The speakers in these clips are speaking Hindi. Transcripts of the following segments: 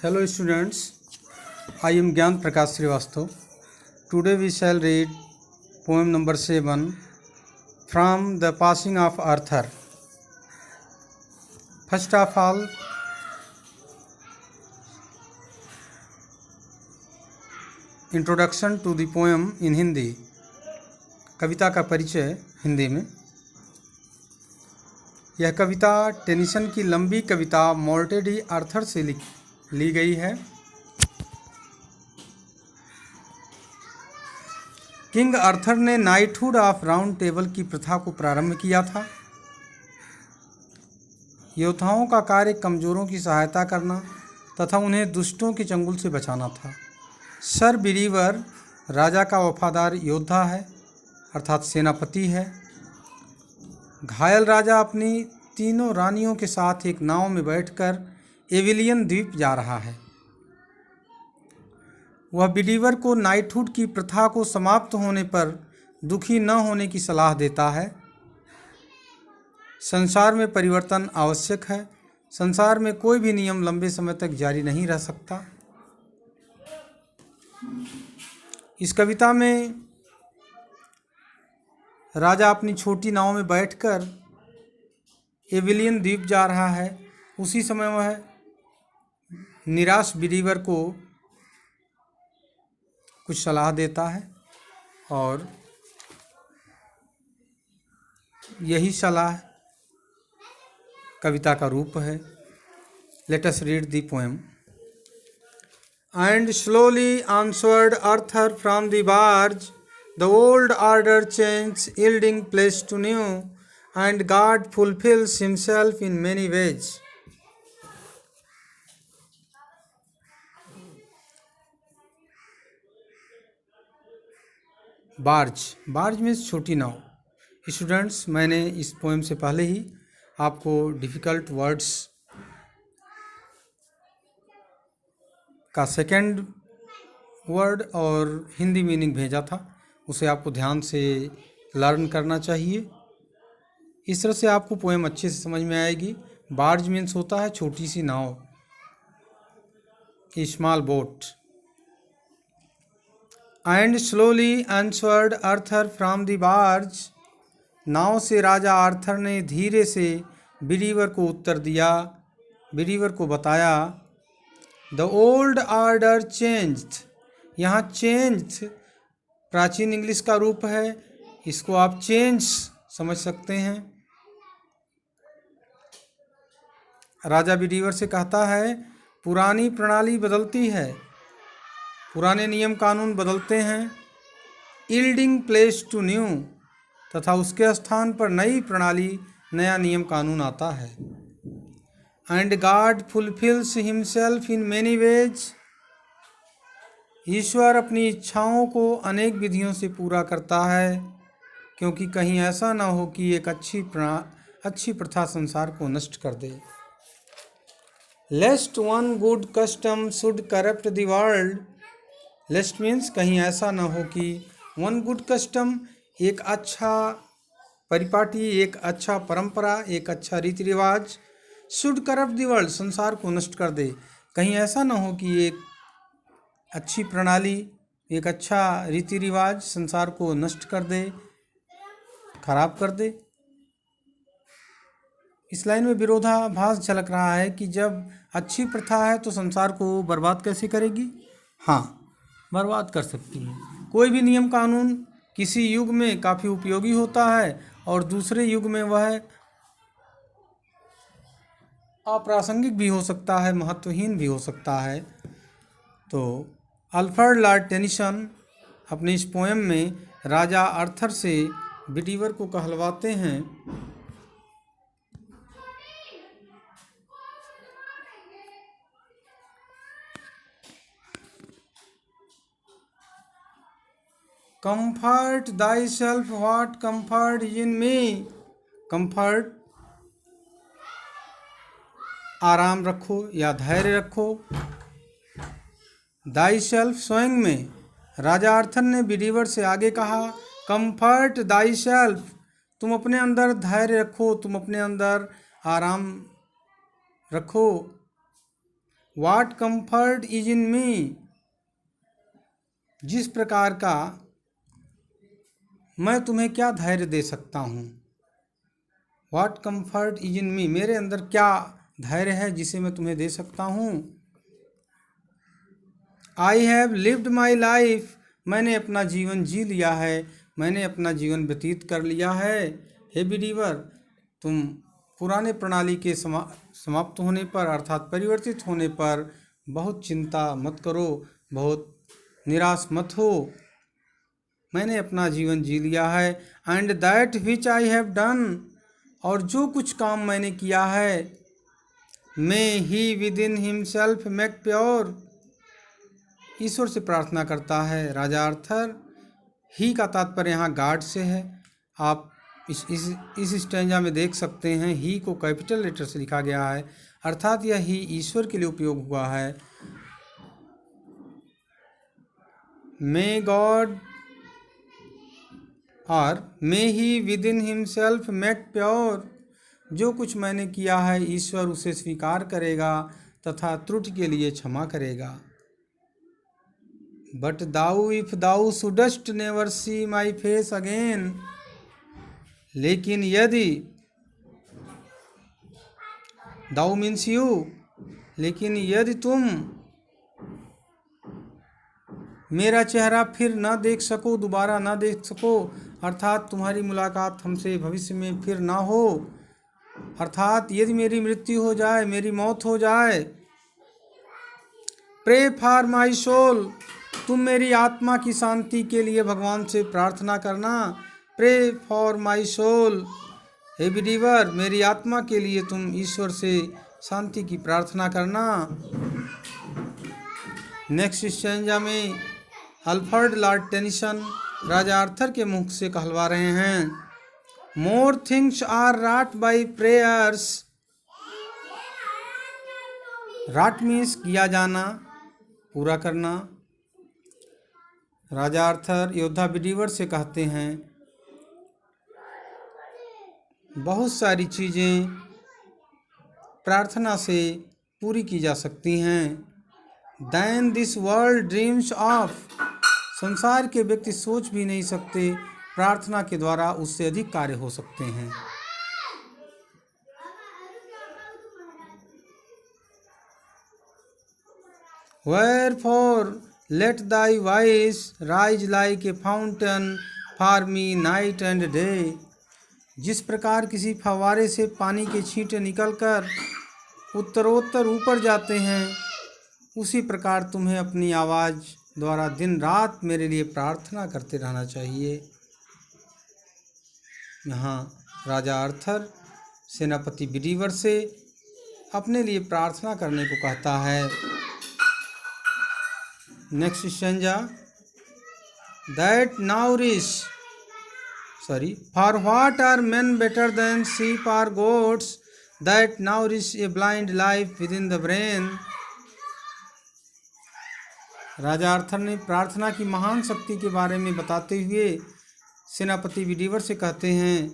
Hello students, I am Gyan Prakash Srivastava. Today we shall read poem number 7 from The Passing of Arthur. First of all, introduction to the poem in Hindi. कविता का परिचय हिंदी में। यह कविता टेनिसन की लंबी कविता मॉर्टेड डी आर्थर से ली गई है। किंग आर्थर ने नाइटहुड ऑफ राउंड टेबल की प्रथा को प्रारंभ किया था। योद्धाओं का कार्य कमजोरों की सहायता करना तथा उन्हें दुष्टों के चंगुल से बचाना था। सर बिलीवर राजा का वफादार योद्धा है, अर्थात सेनापति है। घायल राजा अपनी तीनों रानियों के साथ एक नाव में बैठकर एविलियन द्वीप जा रहा है। वह बिलीवर को नाइटहुड की प्रथा को समाप्त होने पर दुखी न होने की सलाह देता है। संसार में परिवर्तन आवश्यक है। संसार में कोई भी नियम लंबे समय तक जारी नहीं रह सकता। इस कविता में राजा अपनी छोटी नाव में बैठकर एविलियन द्वीप जा रहा है। उसी समय वह निराश बिलीवर को कुछ सलाह देता है और यही सलाह कविता का रूप है। Let us read the poem. And slowly answered Arthur from the barge, the old order changed, yielding place to new, and God fulfills himself in many ways. Barge में छोटी नाव। स्टूडेंट्स, मैंने इस पोएम से पहले ही आपको डिफ़िकल्ट वर्ड्स का सेकंड वर्ड और हिंदी मीनिंग भेजा था, उसे आपको ध्यान से लर्न करना चाहिए। इस तरह से आपको पोएम अच्छे से समझ में आएगी। बार्ज मीन्स होता है छोटी सी नाव, small boat. And slowly answered Arthur from the barge, नाव से राजा आर्थर ने धीरे से बिलीवर को उत्तर दिया, बिलीवर को बताया। द ओल्ड ऑर्डर चेंज्ड, यहाँ चेंज्ड प्राचीन इंग्लिश का रूप है, इसको आप चेंज समझ सकते हैं। राजा बिलीवर से कहता है पुरानी प्रणाली बदलती है, पुराने नियम कानून बदलते हैं। यील्डिंग प्लेस टू न्यू, तथा उसके स्थान पर नई प्रणाली नया नियम कानून आता है। And God fulfils himself in many ways, ईश्वर अपनी इच्छाओं को अनेक विधियों से पूरा करता है, क्योंकि कहीं ऐसा ना हो कि एक अच्छी प्रथा संसार को नष्ट कर दे। Lest one good custom should corrupt the world, lest means कहीं ऐसा ना हो कि वन गुड कस्टम एक अच्छा परिपाटी, एक अच्छा परंपरा, एक अच्छा रीति रिवाज, शुड करप्ट द वर्ल्ड संसार को नष्ट कर दे। कहीं ऐसा ना हो कि एक अच्छी प्रणाली, एक अच्छा रीति रिवाज संसार को नष्ट कर दे, खराब कर दे। इस लाइन में विरोधाभास झलक रहा है कि जब अच्छी प्रथा है तो संसार को बर्बाद कैसे करेगी? हाँ, बर्बाद कर सकती है। कोई भी नियम कानून किसी युग में काफ़ी उपयोगी होता है और दूसरे युग में वह अप्रासंगिक भी हो सकता है, महत्वहीन भी हो सकता है। तो अल्फ्रेड लॉर्ड टेनिसन अपने इस पोएम में राजा आर्थर से बिलीवर को कहलवाते हैं comfort thy self what comfort is in me. Comfort आराम रखो या धैर्य रखो। दाई सेल्फ स्वयं में। राजा आर्थर ने बिलीवर से आगे कहा कंफर्ट दाई सेल्फ, तुम अपने अंदर धैर्य रखो, तुम अपने अंदर आराम रखो। What comfort is in me, जिस प्रकार का मैं तुम्हें क्या धैर्य दे सकता हूँ। What comfort is in me, मेरे अंदर क्या धैर्य है जिसे मैं तुम्हें दे सकता हूँ। I have lived my life, मैंने अपना जीवन जी लिया है, मैंने अपना जीवन व्यतीत कर लिया है। हे बिलीवर, तुम पुराने प्रणाली के समाप्त होने पर अर्थात परिवर्तित होने पर बहुत चिंता मत करो, बहुत निराश मत हो। मैंने अपना जीवन जी लिया है। And that which I have done, और जो कुछ काम मैंने किया है, may he within himself make pure, ईश्वर से प्रार्थना करता है राजा आर्थर। ही का तात्पर्य यहाँ गॉड से है। आप इस स्टैंजा में देख सकते हैं, ही को कैपिटल लेटर से लिखा गया है, अर्थात यह ही ईश्वर के लिए उपयोग हुआ है। मे गॉड और may he within himself make pure, जो कुछ मैंने किया है ईश्वर उसे स्वीकार करेगा तथा त्रुटि के लिए क्षमा करेगा। But thou if thou shouldst never see my face again, लेकिन यदि, दाऊ मीन्स यू, लेकिन यदि तुम मेरा चेहरा फिर ना देख सको, दोबारा ना देख सको, अर्थात तुम्हारी मुलाकात हमसे भविष्य में फिर ना हो, अर्थात यदि मेरी मृत्यु हो जाए, मेरी मौत हो जाए, प्रे फॉर माई सोल, तुम मेरी आत्मा की शांति के लिए भगवान से प्रार्थना करना। प्रे फॉर माई सोल, हे बिलीवर, मेरी आत्मा के लिए तुम ईश्वर से शांति की प्रार्थना करना। नेक्स्ट स्टैंजा में अल्फ्रेड लॉर्ड टेनिसन राजा आर्थर के मुख से कहलवा रहे हैं, more things are wrought by prayers, wrought means किया जाना, पूरा करना। राजा आर्थर योद्धा बिलीवर से कहते हैं, बहुत सारी चीज़ें प्रार्थना से पूरी की जा सकती हैं। Than this world dreams of, संसार के व्यक्ति सोच भी नहीं सकते, प्रार्थना के द्वारा उससे अधिक कार्य हो सकते हैं। Wherefore let thy voice rise like a fountain for me night and day, जिस प्रकार किसी फव्वारे से पानी के छींटे निकलकर उत्तरोत्तर ऊपर जाते हैं, उसी प्रकार तुम्हें अपनी आवाज़ द्वारा दिन रात मेरे लिए प्रार्थना करते रहना चाहिए। यहाँ राजा आर्थर सेनापति बिलीवर से अपने लिए प्रार्थना करने को कहता है। Next stanza, that nourish, for what are men better than sheep or goats that nourish a blind life within the brain। Raja Arthur ने प्रार्थना की महान शक्ति के बारे में बताते हुए सेनापति बिलीवर से कहते हैं,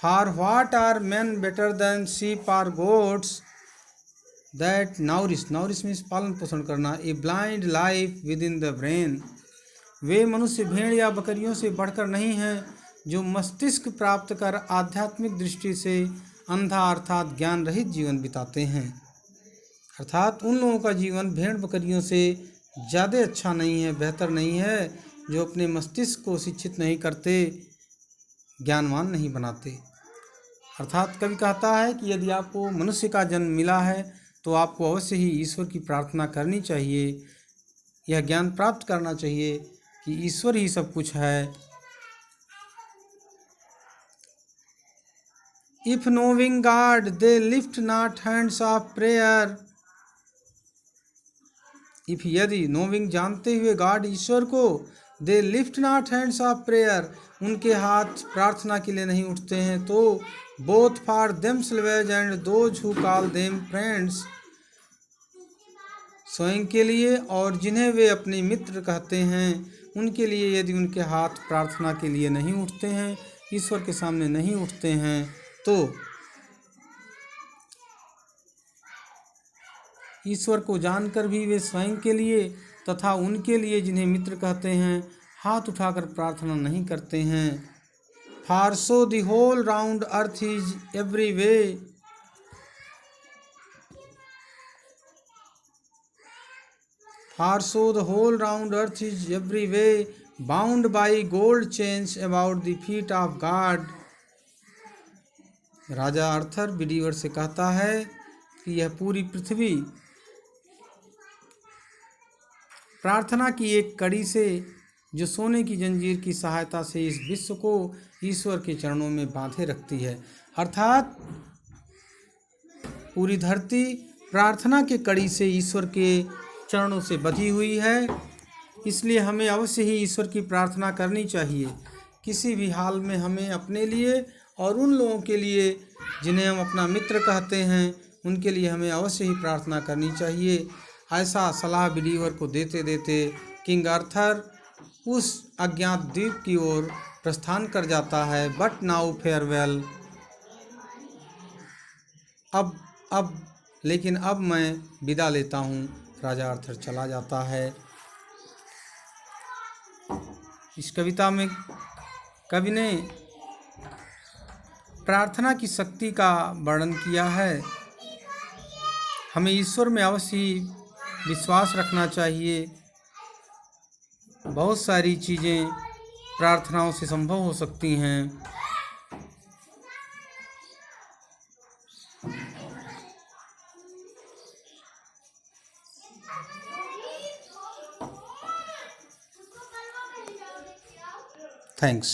for what are men better than sheep or goats that nourish, nourish means पालन पोषण करना, a blind life within the brain, वे मनुष्य भेड़ या बकरियों से बढ़कर नहीं हैं जो मस्तिष्क प्राप्त कर आध्यात्मिक दृष्टि से अंधा अर्थात ज्ञान रहित जीवन बिताते हैं। अर्थात उन लोगों का जीवन भेड़ बकरियों से ज़्यादा अच्छा नहीं है, बेहतर नहीं है, जो अपने मस्तिष्क को शिक्षित नहीं करते, ज्ञानवान नहीं बनाते। अर्थात कवि कहता है कि यदि आपको मनुष्य का जन्म मिला है तो आपको अवश्य ही ईश्वर की प्रार्थना करनी चाहिए, यह ज्ञान प्राप्त करना चाहिए कि ईश्वर ही सब कुछ है। If knowing God they lift not hands of prayer, if यदि नोविंग जानते हुए गॉड ईश्वर को, they lift not hands of prayer, उनके हाथ प्रार्थना के लिए नहीं उठते हैं, तो both for themselves and those who call them friends, स्वयं के लिए और जिन्हें वे अपने मित्र कहते हैं उनके लिए, यदि उनके हाथ प्रार्थना के लिए नहीं उठते हैं, ईश्वर के सामने नहीं उठते हैं, तो ईश्वर को जानकर भी वे स्वयं के लिए तथा उनके लिए जिन्हें मित्र कहते हैं हाथ उठाकर प्रार्थना नहीं करते हैं। For so the whole round earth is every way For so the whole round earth is every way bound by gold chains about the feet of God। Raja Arthur believer से कहता है कि यह पूरी पृथ्वी प्रार्थना की एक कड़ी से जो सोने की जंजीर की सहायता से इस विश्व को ईश्वर के चरणों में बांधे रखती है। अर्थात पूरी धरती प्रार्थना के कड़ी से ईश्वर के चरणों से बंधी हुई है। इसलिए हमें अवश्य ही ईश्वर की प्रार्थना करनी चाहिए। किसी भी हाल में हमें अपने लिए और उन लोगों के लिए जिन्हें हम अपना मित्र कहते हैं उनके लिए हमें अवश्य ही प्रार्थना करनी चाहिए। ऐसा सलाह बिलीवर को देते देते किंग आर्थर उस अज्ञात द्वीप की ओर प्रस्थान कर जाता है। But now farewell. लेकिन अब मैं विदा लेता हूँ। राजा आर्थर चला जाता है। इस कविता में कवि ने प्रार्थना की शक्ति का वर्णन किया है। हमें ईश्वर में अवश्य ही विश्वास रखना चाहिए। बहुत सारी चीज़ें प्रार्थनाओं से संभव हो सकती हैं। थैंक्स।